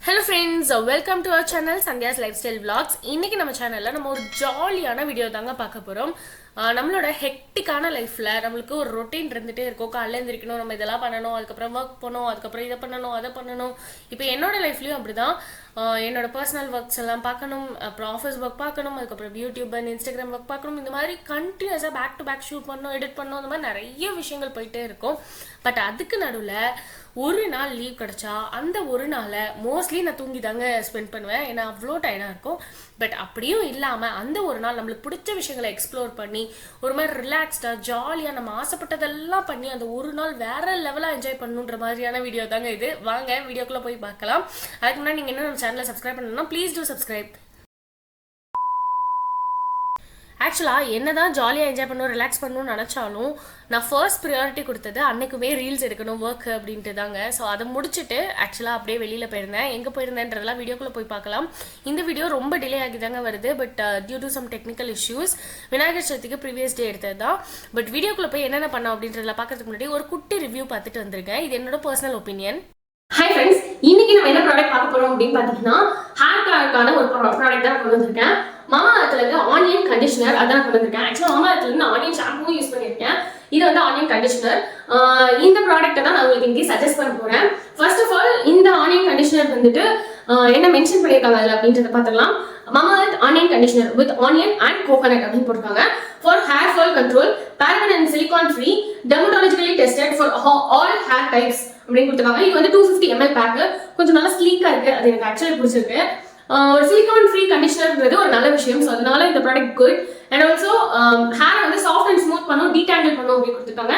Hello friends, welcome to our channel Sandhya's Lifestyle Vlogs. இன்னைக்கு நம்ம சேனல்ல நம்ம ஒரு ஜாலியான வீடியோ தாங்க பார்க்க போறோம். நம்மளோட ஹெக்டிக்கான லைஃப்ல நம்மளுக்கு ஒரு ரொட்டீன் இருந்துட்டே இருக்கும். காலையில எந்திரிக்கணும், நம்ம இதெல்லாம் பண்ணணும், அதுக்கப்புறம் ஒர்க் பண்ணணும், அதுக்கப்புறம் இதை பண்ணணும், அதை பண்ணணும். இப்போ என்னோட லைஃப்லயும் அப்படிதான். என்னோட பர்சனல் ஒர்க்ஸ் எல்லாம் பார்க்கணும், அப்புறம் ஆஃபீஸ் ஒர்க் பார்க்கணும், அதுக்கப்புறம் யூடியூப் அண்ட் இன்ஸ்டாகிராம் ஒர்க் பார்க்கணும். இந்த மாதிரி கண்டினியூஸாக பேக் டு பேக் ஷூட் பண்ணணும், எடிட் பண்ணணும், இந்த மாதிரி நிறைய விஷயங்கள் போயிட்டே இருக்கும். பட் அதுக்கு நடுவில் ஒரு நாள் லீவ் கிடைச்சா அந்த ஒரு நாளை மோஸ்ட்லி நான் தூங்கி தாங்க ஸ்பெண்ட் பண்ணுவேன். ஏன்னா அவ்வளோ டயர்டாக இருக்கும். பட் அப்படியும் இல்லாமல் அந்த ஒரு நாள் நம்மளுக்கு பிடிச்ச விஷயங்களை எக்ஸ்ப்ளோர் பண்ணி ஒரு மாதிரி ரிலாக்ஸ்டாக ஜாலியாக நம்ம ஆசைப்பட்டதெல்லாம் பண்ணி அந்த ஒரு நாள் வேற லெவலாக என்ஜாய் பண்ணுன்ற மாதிரியான வீடியோ தாங்க இது. வாங்க வீடியோக்குள்ளே போய் பார்க்கலாம். அதுக்கு முன்னாடி நீங்கள் என்ன நம்ம சேனலை சப்ஸ்கிரைப் பண்ணணும்னா ப்ளீஸ் டூ சப்ஸ்கிரைப். ஆக்சுவலாக என்னதான் ஜாலியாக என்ஜாய் பண்ணணும், ரிலாக்ஸ் பண்ணணும்னு நினச்சாலும் நான் ஃபர்ஸ்ட் ப்ரியாரிட்டி கொடுத்தது அன்னைக்குமே ரீல்ஸ் எடுக்கணும், ஒர்க் அப்படின்ட்டு தாங்க. ஸோ அதை முடிச்சுட்டு ஆக்சுவலாக அப்படியே வெளியில் போயிருந்தேன். எங்கே போயிருந்தேன்றதெல்லாம் வீடியோக்குள்ளே போய் பார்க்கலாம். இந்த வீடியோ ரொம்ப டிலே ஆகி தாங்க வருது. But due to some technical issues Vinayagar சதுர்த்திக்கு ப்ரீவியஸ் டே எடுத்தது தான். பட் வீடியோக்குள்ளே போய் என்னென்ன பண்ணோம் அப்படின்றத பார்க்கறதுக்கு முன்னாடி ஒரு குட்டி ரிவ்யூ பார்த்துட்டு வந்திருக்கேன். இது என்னோட பர்சனல் ஒப்பீனியன். ஹாய் ஃப்ரெண்ட்ஸ், இன்னைக்கு நம்ம என்ன ப்ராடக்ட் பார்க்க போறோம் அப்படின்னு பார்த்தீங்கன்னா ஹேர் கேருக்கான ஒரு ப்ராடக்ட் தான் கொண்டு வந்திருக்கேன். மாமா அர்த்ல இருந்து ஆனியன் கண்டிஷனர் அதான் கொண்டு வந்திருக்கேன். ஆக்சுவலாக மாமா அர்த்ல இருந்து ஆனியன் ஷாம்புவும் யூஸ் பண்ணியிருக்கேன். இது வந்து ஆனியன் கண்டிஷனர். இந்த ப்ராடக்ட்டை தான் நான் உங்களுக்கு இங்கே சஜஸ்ட் பண்ண போறேன். ஃபர்ஸ்ட் ஆஃப் ஆல் இந்த ஆனியன் கண்டிஷனர் வந்துட்டு என்ன மென்ஷன் பண்ணியிருக்காங்க அதில் அப்படின்றத பார்த்துக்கலாம். Mamaearth onion conditioner with onion and coconut அப்படின்னு போட்டிருக்காங்க. For hair fall control, paraben and silicone free, dermatologically tested for all hair types அப்படின்னு கொடுத்துருக்காங்க. இது வந்து 250 ml பேக். கொஞ்சம் நல்லா ஸ்லீக்கா இருக்கு, அது எனக்கு ஆக்சுவலி பிடிச்சிருக்கு. ஒரு சிலிகான் ஃப்ரீ கண்டிஷனர்ங்கிறது ஒரு நல்ல விஷயம். ஸோ அதனால இந்த product good. And also hair வந்து சாஃப்ட் அண்ட் ஸ்மூத் பண்ணும், டீடாங்கிள் பண்ணும் அப்படின்னு கொடுத்துருக்காங்க.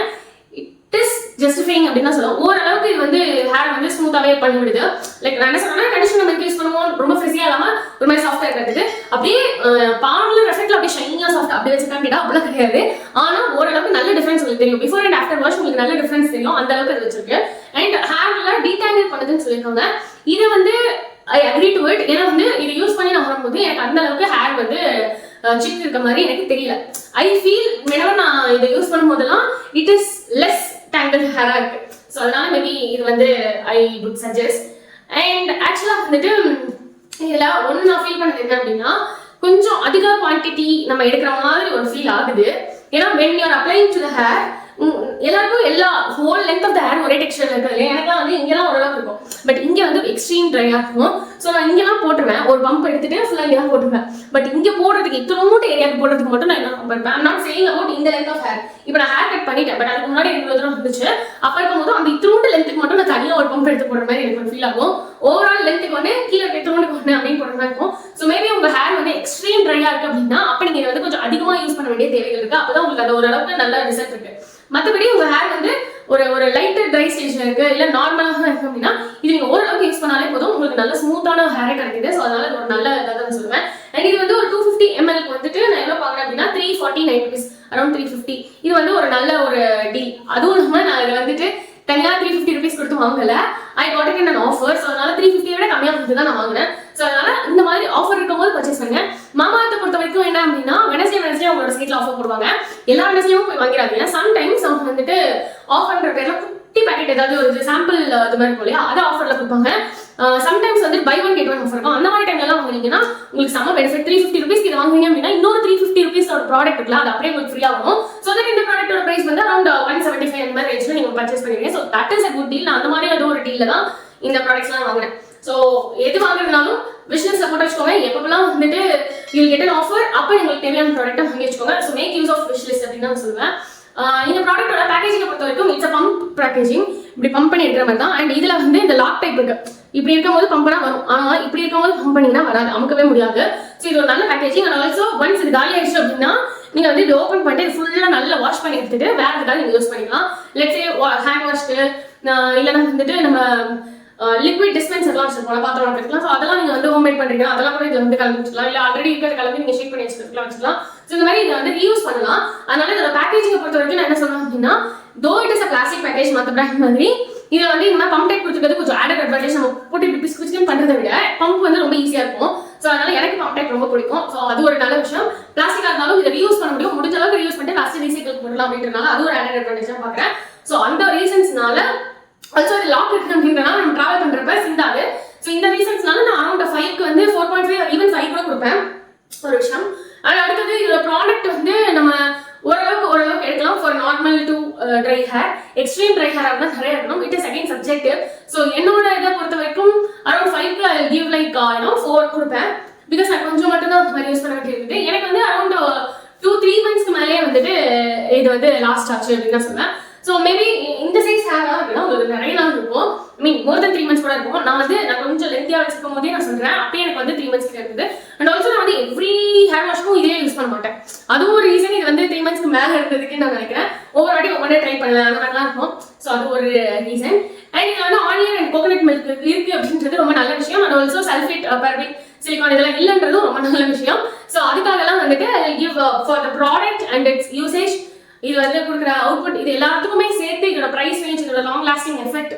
இட் இஸ் ஜஸ்டிஃபைங் அப்படின்னு தான் சொல்லுவோம். ஓரளவுக்கு இது வந்து ஹேர் வந்து ஸ்மூத்தாவே பண்ணி விடுது. லைக் நான் என்ன சொல்றேன்னா, கண்டிஷனர் நம்ம யூஸ் பண்ணுவோம் ரொம்ப ஃப்ரெஷியா இல்லாம ஒரு மாதிரி சாஃப்டா இருக்கிறதுக்கு. அப்படியே பார்லர் எஃபெக்ட்ல அப்படியே ஷைனியா சாஃப்ட் அப்படி வச்சுக்கான்னு கேட்டா அவ்வளவு கிடையாது. ஆனா ஓரளவுக்கு நல்ல டிஃபரன்ஸ் உங்களுக்கு தெரியும். பிஃபோர் அண்ட் ஆஃப்டர் வாஷ் உங்களுக்கு நல்ல டிஃபரன்ஸ் தெரியும். அந்த அளவுக்கு அது வச்சிருக்கு. அண்ட் ஹேர்ல டீடாங்கிள் பண்ணுதுன்னு சொல்லியிருக்காங்க. இது வந்து ஐ அக்ரி டு இட். ஏன்னா வந்து இது யூஸ் பண்ணி நான் வரும்போது எனக்கு அந்த அளவுக்கு ஹேர் வந்து சிக் இருக்க மாதிரி எனக்கு தெரியல. ஐ ஃபீல் whenever நான் இதை யூஸ் பண்ணும்போதெல்லாம் இட் இஸ் லெஸ் டேங்கிள் ஹேரா இருக்கு. ஸோ அதனால மேபி இது வந்து ஐ வுட் சஜஸ்ட். அண்ட் ஆக்சுவலாக வந்துட்டு இதில் ஒன்று நான் ஃபீல் பண்ணது என்ன அப்படின்னா, கொஞ்சம் அதிக குவான்டிட்டி நம்ம எடுக்கிற மாதிரி ஒரு ஃபீல் ஆகுது. ஏன்னா when you are applying to the hair, எல்லாருக்கும் எல்லா whole length of the hair ஒரே டெக்ஸ்டர்ல இருக்குது. எனக்குலாம் வந்து இங்கெல்லாம் ஓரளவுக்கு இருக்கும், பட் இங்கே வந்து எக்ஸ்ட்ரீம் ட்ரையாக இருக்கும். ஸோ நான் இங்கெல்லாம் போட்டுருவேன், ஒரு பம்ப் எடுத்துட்டு ஃபுல்லாக இங்கே தான் போட்டுருவேன். பட் இங்கே போடுறதுக்கு இத்தனோட்டு ஏரியாவுக்கு போடுறதுக்கு மட்டும் நான் என்ன பம்ப் எடுப்பேன். ஐம் நாட் சேயிங் அபவுட் இந்த லென்த் ஆஃப் ஹேர். இப்போ நான் ஹேர் கட் பண்ணிட்டேன், பட் அதுக்கு முன்னாடி இவ்வளோ தூரம் இருந்துச்சு. அப்போ இருக்கும்போது அந்த இத்தனோட்டு லென்த்துக்கு மட்டும் நான் தனியாக ஒரு பம்ப் எடுத்து போடுற மாதிரி எனக்கு ஃபீல் ஆகும். ஓவரால் லென்த்துக்கு ஒன்று, கீழே இத்தனோட்டுக்கு ஒன்று அப்படின்னு போடுற மாதிரி இருக்கும். ஸோ மேபி உங்கள் ஹேர் வந்து எக்ஸ்ட்ரீம் ட்ரையாக இருக்குது அப்படின்னா அப்போ நீங்கள் இதை வந்து கொஞ்சம் அதிகமாக யூஸ் பண்ண வேண்டிய தேவைகள் இருக்குது. அப்போ தான் உங்களுக்கு அது ஓரளவுக்கு நல்ல ரிசல்ட் இருக்கு. மற்றபடி உங்க ஹேர் வந்து ஒரு லைட்டர் ட்ரை ஸ்டேஜ்ல இருக்கு, இல்ல நார்மலாக இருக்கு அப்படின்னா இது நீங்க ஓரளவுக்கு யூஸ் பண்ணாலே போதும், உங்களுக்கு நல்ல ஸ்மூத்தான ஹேரே கிடைக்குது. ஸோ அதனால இது ஒரு நல்ல இதாக தான் சொல்லுவேன். அண்ட் இது வந்து ஒரு 250 ml வந்துட்டு நான் எவ்வளோ பார்க்குறேன் அப்படின்னா 349 rupees, அரௌண்ட் 350. இது வந்து ஒரு நல்ல ஒரு டீல். அதுவும் இல்லாமல் நான் இதை வந்துட்டு தனியாக 350 rupees கொடுத்து வாங்கல. I got it in an offer. So அதனால 350 விட கம்மியாக கொடுத்து தான் நான் வாங்கினேன். ஸோ அதனால இந்த மாதிரி ஆஃபர் இருக்கும்போது பர்ச்சேஸ் பண்ணுங்க. மாமா அர்த்தை பொறுத்த வரைக்கும் என்ன அப்படின்னா வெனஸ்டே அவங்களோட சைட்ல ஆஃபர் போடுவாங்க. எல்லா வெனஸ்டேயும் போய் வாங்கிறாங்க. சம்டைம்ஸ் அவங்க வந்துட்டு ஆஃபர்ன்ற பேர்ல குட்டி பேக்கெட் ஏதாவது ஒரு சாம்பிள் அது மாதிரி இருக்கும் இல்லையா, அதை ஆஃபர்ல கொடுப்பாங்க. சம்டைம்ஸ் வந்து buy one get one offer இருக்கும். அந்த மாதிரி டைம்ல எல்லாம் வாங்கினீங்கன்னா உங்களுக்கு செம்ம பெனிஃபிட். 350 rupees இதை வாங்குறீங்க அப்படின்னா இன்னொரு 350 rupees ப்ராடக்ட் இருக்குல்ல, அது அப்படியே உங்களுக்கு ஃப்ரீயா வரும். ஸோ தட் இந்த ப்ராடக்டோட பிரைஸ் வந்து அரௌண்ட் 175 அந்த மாதிரி ரேஞ்ச்ல நீங்க பர்ச்சேஸ் பண்ணுவீங்க. So that is a good deal. நான் அந்த மாதிரி ஏதோ ஒரு டீல்ல தான் இந்த ப்ராடக்ட்ஸ்லாம் வாங்கினேன். ஸோ எது வாங்குறதுனாலும் விஷலிஸ்ட்ல போட்டு வச்சுக்கோங்க. எப்பப்பெல்லாம் வந்துட்டு யூல் கெட் அன் ஆஃபர் அப்போ உங்களுக்கு தேவையான ப்ராடக்ட்டை வாங்கி வச்சுக்கோங்க. ஸோ மேக் யூஸ் ஆஃப் விஷலிஸ்ட் அப்படின்னு நான் சொல்லுவேன். இந்த ப்ராடக்டோட பேக்கேஜிங்கை பொறுத்த வரைக்கும் இட்ஸ் அ பம்ப் பேக்கேஜிங். இப்படி பம்ப் பண்ணி எடுக்கிற மாதிரி தான். அண்ட் இதுல வந்து இந்த லாக் டைப் இருக்கு. இப்படி இருக்கும்போது பம்பனா வரும், ஆனால் இப்படி இருக்கும்போது பம்ப் பண்ணிங்கன்னா வராது, அமுக்கவே முடியாது. ஸோ இது ஒரு நல்ல பேக்கேஜிங். அண்ட் ஆல்சோ ஒன்ஸ் இது காலி ஆயிடுச்சு அப்படின்னா நீங்க வந்து இது ஓப்பன் பண்ணிட்டு ஃபுல்லாக நல்லா வாஷ் பண்ணி எடுத்துட்டு வேற எதாவது நீங்க யூஸ் பண்ணிக்கலாம். லெட்ஸ் சே ஹேண்ட் வாஷ்க்கு இல்லைன்னா வந்துட்டு நம்ம லிக்விட் டிஸ்பென்சர்லாம் வச்சிருக்கோம், பாத்திரம் வச்சுக்கலாம். ஸோ அதெல்லாம் நீங்க வந்து ஹோம்மேட் பண்றீங்க, அதெல்லாம் கூட இதில் வந்து கலந்து வச்சுக்கலாம். இல்லை ஆல்ரெடி இருக்கிறது கலந்து நீங்க ஷேக் பண்ணி வச்சுக்கலாம். ஸோ இந்த மாதிரி இதை வந்து ரீயூஸ் பண்ணலாம். அதனால இதோட பேக்கேஜிங்கை பொறுத்த வரைக்கும் நான் என்ன சொல்றேன் அப்படின்னா, though it is a plastic package மற்ற பிராண்ட் மாதிரி இதை வந்து இந்த மாதிரி பம்ப் டைப் கொடுத்துருக்கிறது கொஞ்சம் ஆடட் அட்வான்டேஜ். நம்ம போட்டு இப்படி பிஸ்குச்சின்னு பண்றதை விட பம்ப் வந்து ரொம்ப ஈஸியா இருக்கும். ஸோ அதனால எனக்கு பம்ப் டைப் ரொம்ப பிடிக்கும். ஸோ அது ஒரு நல்ல விஷயம். பிளாஸ்டிக்கா இருந்தாலும் இதை ரீயூஸ் பண்ண முடியும், முடிஞ்ச அளவுக்கு ரீயூஸ் பண்ணிட்டு லாஸ்ட் ரீசைக்கிள் பண்ணலாம் அப்படின்றனால அது ஒரு ஆடட் அட்வான்டேஜ் பாக்குறேன். ஸோ அந்த ரீசன்ஸ்னால ஆல்சோ அது லாக் இருக்கு அப்படின்றனால நம்ம டிராவல் பண்றப்ப சிந்தாது. ஸோ இந்த ரீசன்ஸ்னால நான் அரௌண்ட் 5க்கு வந்து 4.5 ஈவன் 5 கூட கொடுப்பேன் ஒரு விஷயம். அது அடுத்தது இதோட ப்ராடக்ட் வந்து நம்ம ஓரளவுக்கு எடுக்கலாம் for normal to try hair. Extreme try hair இருந்தால் நிறைய இருக்கணும். It is again subjective. So என்னோட இதை பொறுத்த வரைக்கும் அரௌண்ட் 5க்கு ஐ கிவ் லைக் 4 கொடுப்பேன். பிகாஸ் நான் கொஞ்சம் மட்டும் தான் மாதிரி யூஸ் பண்ண வேண்டியிருக்குது. எனக்கு வந்து அரௌண்ட் 2-3 மந்த்ஸ்க்கு மேலேயே வந்துட்டு இது வந்து லாஸ்ட் ஆச்சு அப்படின்னு தான் சொல்லுவேன். ஸோ மேபி இந்த சைஸ் ஹேர் அப்படின்னா உங்களுக்கு நிறைய நாள் இருக்கும். ஐ மீன் மோர் தென் 3 மந்த்ஸ் கூட இருக்கும். நான் கொஞ்சம் லென்த்தியாக வச்சுக்கும் போதே நான் சொல்றேன், அப்பயே எனக்கு வந்து 3 மந்த்ஸ் இருந்தது. அண்ட் ஆல்சோ நான் வந்து எவ்ரி ஹேர் வாஷ்க்கும் இதே யூஸ் பண்ண மாட்டேன். அதுவும் ஒரு ரீசன். இது வந்து 3 மந்த்ஸ்க்கு மேலே இருந்ததுக்கு நான் நினைக்கிறேன். ஒவ்வொரு வாட்டி ஒவ்வொரு ட்ரை பண்ணலாம், அந்த மாதிரிலாம் இருக்கும். ஸோ அது ஒரு ரீசன். அண்ட் இதில் வந்து ஆனியன் அண்ட் கோகனட் மில்க் இருக்கு அப்படின்றது ரொம்ப நல்ல விஷயம். அண்ட் ஆல்சோ சல்ஃபேட் பர்பிக் சிலிகான் இதெல்லாம் இல்லைன்றதும் ரொம்ப நல்ல விஷயம். ஸோ அதுக்காகலாம் வந்துட்டு give for the product and it's usage, இது வந்து கொடுக்குற அவுட்புட், இது எல்லாத்துக்குமே சேர்த்து இதோட பிரைஸ் ரேஞ்ச், இதோட long lasting effect,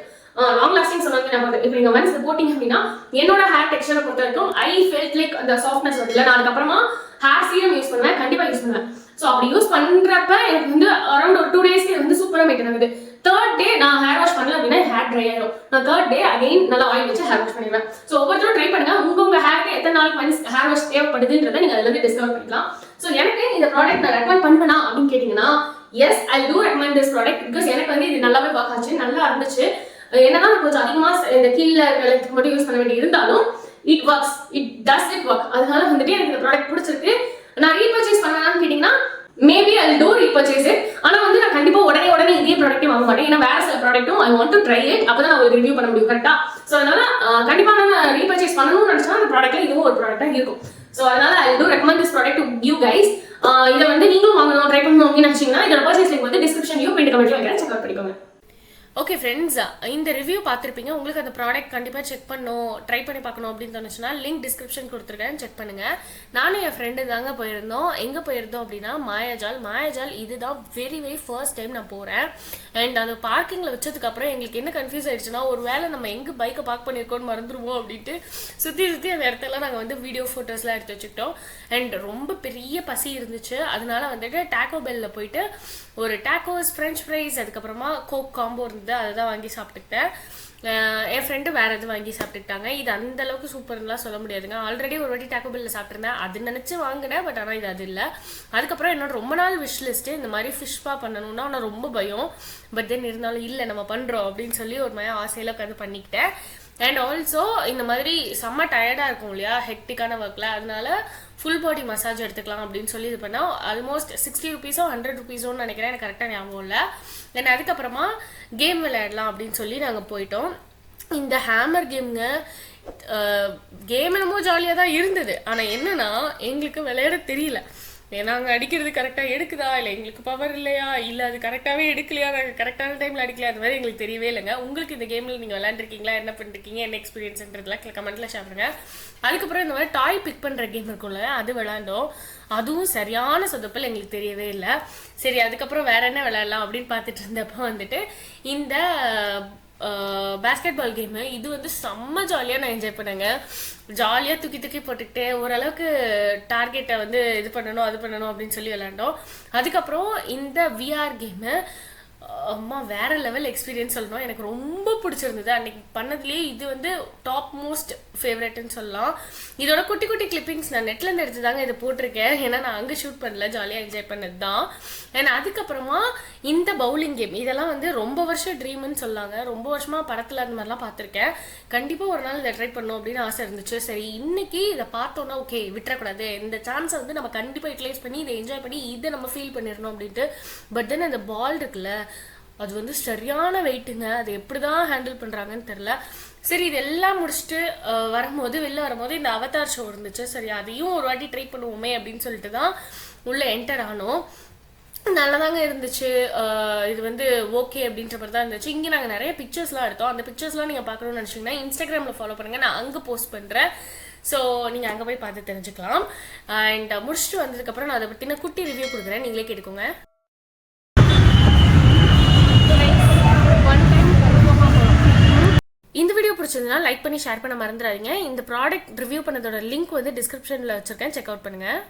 long lasting சொன்னாங்க. நம்ம இப்போ நீங்கள் ஒன்ஸ் போட்டிங்க அப்படின்னா என்னோட ஹேர் டெக்ஸ்சரை பொறுத்த வரைக்கும் ஐ ஃபெல்ட் லைக் அந்த சாஃப்ட்னஸ் வருது இல்லை. நான் அதுக்கப்புறமா ஹேர் சீரம் யூஸ் பண்ணுவேன், கண்டிப்பாக யூஸ் பண்ணுவேன். ஸோ அப்படி யூஸ் பண்ணுறப்ப எனக்கு வந்து அரௌண்ட் ஒரு 2 டேஸ்க்கு வந்து சூப்பராக மெயின்டைன் ஆகுது. 3rd டே நான் ஹேர் வாஷ் பண்ணல அப்படின்னா ஹேர் ட்ரை ஆயிடும். நான் 3rd டே அகைன் நல்லா ஆயில் வச்சு ஹேர் வாஷ் பண்ணிடுவேன். ஸோ ஒவ்வொருத்தரும் ட்ரை பண்ணுங்க. உங்க ஹேருக்கு எத்தனை நாளுக்கு ஒன்ஸ் ஹேர் வாஷ் தேவைப்படுதுன்றதை நீங்கள் அதில் டிஸ்கவர் பண்ணிக்கலாம். ஸோ எனக்கு இந்த ப்ராடக்ட் நான் ரெக்கமெண்ட் பண்ணுவேனா அப்படின்னு கேட்டிங்கன்னா, yes I do recommend this product. Because எனக்கு வந்து இது நல்லாவே ஒர்க் ஆச்சு, நல்லா இருந்துச்சு. என்னன்னா கொஞ்சம் அதிகமாக இந்த கீழே இருக்கிறதுக்கு மட்டும் யூஸ் பண்ண வேண்டி இருந்தாலும் it works, it does it work. அதனால வந்துட்டு எனக்கு இந்த ப்ராடக்ட் பிடிச்சிருக்கு. நான் ரீபர்ச்சேஸ் பண்ணலாம்னு கேட்டிங்கன்னா maybe I do repurchase it. ஆனால் வந்து நான் கண்டிப்பாக உடனே இதே ப்ராடக்ட்டே வாங்க மாட்டேன். ஏன்னா வேற சில ப்ராடக்ட்டும் I want to try it, அப்போ தான் நான் ஒரு ரிவ்யூ பண்ண முடியும் கரெக்டாக. ஸோ அதனால கண்டிப்பாக நான் ரீபர்ச்சேஸ் பண்ணணும்னு நினச்சா அந்த ப்ராடக்ட்ல இதுவும் ஒரு ப்ராடக்டாக இருக்கும். ஸோ அதனால I do recommend this product to you guys. இதை வந்து நீங்களும் வாங்கணும், ட்ரை பண்ணணும் அப்படின்னு நினச்சிங்கன்னா இதோட பர்ச்சேஸ் லிங்க் வந்து டிஸ்கிரிப்ஷன்லையும் பின் கமெண்ட்லையும் வைக்கிறேன், செக் அவுட் பண்ணிக்கோங்க. ஓகே ஃப்ரெண்ட்ஸ், இந்த ரிவ்யூ பார்த்துருப்பீங்க. உங்களுக்கு அந்த ப்ராடக்ட் கண்டிப்பாக செக் பண்ணணும், ட்ரை பண்ணி பார்க்கணும் அப்படின்னு தோணுச்சுன்னா லிங்க் டிஸ்கிரிப்ஷன் கொடுத்துருக்கேன், செக் பண்ணுங்கள். நானும் என் ஃப்ரெண்டு தாங்க போயிருந்தோம். எங்கே போயிருந்தோம் அப்படின்னா மாயாஜால். இதுதான் வெரி ஃபர்ஸ்ட் டைம் நான் போகிறேன். அண்ட் அந்த பார்க்கிங்கில் வச்சதுக்கப்புறம் எங்களுக்கு என்ன கன்ஃபியூஸ் ஆயிடுச்சுன்னா, ஒரு வேளை நம்ம எங்கே பைக்கை பார்க் பண்ணியிருக்கோன்னு மறந்துடுவோம் அப்படின்ட்டு சுற்றி அந்த இடத்துல நாங்கள் வந்து வீடியோ ஃபோட்டோஸ்லாம் எடுத்து வச்சுக்கிட்டோம். அண்ட் ரொம்ப பெரிய பசி இருந்துச்சு. அதனால வந்துட்டு டாக்கோ பெல்லில் போயிட்டு ஒரு டாக்கோஸ், ஃப்ரெஞ்ச் ஃப்ரைஸ், அதுக்கப்புறமா கோக் காம்போ இருந்தது, அதை தான் வாங்கி சாப்பிட்டுக்கிட்டேன். என் ஃப்ரெண்டு வேறு எதுவும் வாங்கி சாப்பிட்டுக்கிட்டாங்க. இது அந்த அளவுக்கு சூப்பர்லாம் சொல்ல முடியாதுங்க. ஆல்ரெடி ஒரு வாட்டி டாக்கோ பெல்லில் சாப்பிட்ருந்தேன், அது நினச்சி வாங்கினேன். பட் ஆனால் இது அது இல்லை. அதுக்கப்புறம் என்னோட ரொம்ப நாள் விஷ் லிஸ்ட்டு இந்த மாதிரி ஃபிஷ் பா பண்ணணும்னா நான் ரொம்ப பயம். பட் தென் இருந்தாலும் இல்லை நம்ம பண்ணுறோம் அப்படின்னு சொல்லி ஒரு மாதிரி ஆசையில் உட்காந்து பண்ணிக்கிட்டேன். அண்ட் ஆல்சோ இந்த மாதிரி செம்ம டயர்டாக இருக்கும் இல்லையா ஹெக்டிக்கான ஒர்க்கில், அதனால ஃபுல் பாடி மசாஜ் எடுத்துக்கலாம் அப்படின்னு சொல்லி இது பண்ணால் ஆல்மோஸ்ட் 60 ருபீஸோ 100 ருபீஸோன்னு நினைக்கிறேன், எனக்கு கரெக்டாக ஞாபகம் இல்லை. தென் அதுக்கப்புறமா கேம் விளையாடலாம் அப்படின்னு சொல்லி நாங்கள் போயிட்டோம். இந்த ஹேமர் கேமுங்க கேம் என்னமோ ஜாலியாக தான் இருந்தது. ஆனால் என்னன்னா எங்களுக்கு விளையாட தெரியல. நாங்கள் அடிக்கிறது கரெக்டாக எடுக்குதா, இல்லை எங்களுக்கு பவர் இல்லையா, இல்லை அது கரெக்டாகவே எடுக்கலையா, நாங்கள் கரெக்டான டைமில் அடிக்கலையா, அது மாதிரி எங்களுக்கு தெரியவே இல்லைங்க. உங்களுக்கு இந்த கேமில் நீங்கள் விளையாண்டுருக்கீங்களா, என்ன பண்ணிருக்கீங்க, என்ன எக்ஸ்பீரியன்ஸ்ன்றதுலாம் கமெண்ட்டில் ஷேர் பண்ணுங்க. அதுக்கப்புறம் இந்த மாதிரி டாய் பிக் பண்ணுற கேம் இருக்கும்ல, அது விளையாண்டோம். அதுவும் சரியான சொதப்பல், எங்களுக்கு தெரியவே இல்லை. சரி அதுக்கப்புறம் வேற என்ன விளையாடலாம் அப்படின்னு பார்த்துட்டு இருந்தப்போ வந்துட்டு இந்த பேஸ்கெட் பால் கேமு, இது வந்து செம்ம ஜாலியாக நான் என்ஜாய் பண்ணேங்க. ஜாலியாக தூக்கி போட்டுக்கிட்டு ஓரளவுக்கு டார்கெட்டை வந்து இது பண்ணணும் அது பண்ணணும் அப்படின்னு சொல்லி விளையாண்டோம். அதுக்கப்புறம் இந்த விஆர் கேமு அம்மா வேற லெவல் எக்ஸ்பீரியன்ஸ் சொல்லணும். எனக்கு ரொம்ப பிடிச்சிருந்தது. அன்னைக்கு பண்ணதுலேயே இது வந்து டாப் மோஸ்ட் ஃபேவரட்னு சொல்லலாம். இதோட குட்டி கிளிப்பிங்ஸ் நான் நெட்லேருந்து எடுத்து தாங்க இதை போட்டிருக்கேன். ஏன்னா நான் அங்கே ஷூட் பண்ணல, ஜாலியாக என்ஜாய் பண்ணது தான். அண்ட் அதுக்கப்புறமா இந்த பவுலிங் கேம், இதெல்லாம் வந்து ரொம்ப வருஷம் ட்ரீம்னு சொல்லாங்க. ரொம்ப வருஷமாக படத்தில் அந்த மாதிரிலாம் பார்த்துருக்கேன். கண்டிப்பாக ஒரு நாள் இதை ட்ரை பண்ணணும் அப்படின்னு ஆசை இருந்துச்சு. சரி இன்னைக்கு இதை பார்த்தோன்னா ஓகே விட்டுறக்கூடாது, இந்த சான்ஸை வந்து நம்ம கண்டிப்பாக யூட்டிலைஸ் பண்ணி இதை என்ஜாய் பண்ணி இதை நம்ம ஃபீல் பண்ணிடணும் அப்படின்ட்டு. பட் தென் அந்த பால் இருக்குல்ல, அது வந்து சரியான வெயிட்டுங்க. அது எப்படி தான் ஹேண்டில் பண்ணுறாங்கன்னு தெரில. சரி இதெல்லாம் முடிச்சுட்டு வெளில வரும்போது இந்த அவதார் ஷோ இருந்துச்சு. சரி அதையும் ஒரு வாட்டி ட்ரை பண்ணுவோமே அப்படின்னு சொல்லிட்டு தான் உள்ளே என்டர் ஆனோம். நல்லாதாங்க இருந்துச்சு. இது வந்து ஓகே அப்படின்ற மாதிரி தான் இருந்துச்சு. இங்கே நாங்கள் நிறைய பிக்சர்ஸ்லாம் எடுத்தோம். அந்த பிக்சர்ஸ்லாம் நீங்கள் பார்க்கணும்னு நினச்சிங்கன்னா இன்ஸ்டாகிராமில் ஃபாலோ பண்ணுங்கள், நான் அங்கே போஸ்ட் பண்ணுறேன். ஸோ நீங்கள் அங்கே போய் பார்த்து தெரிஞ்சுக்கலாம். அண்ட் முடிச்சுட்டு வந்ததுக்கப்புறம் நான் அதை பற்றின குட்டி ரிவ்யூ கொடுக்குறேன், நீங்களே கேட்டுக்கோங்க. இந்த வீடியோ பிடிச்சதுன்னா லைக் பண்ணி ஷேர் பண்ண மறந்துடாதீங்க. இந்த ப்ராடக்ட் ரிவ்யூ பண்ணதோட லிங்க் வந்து டிஸ்கிரிப்ஷனில் வச்சுருக்கேன், செக் அவுட் பண்ணுங்கள்.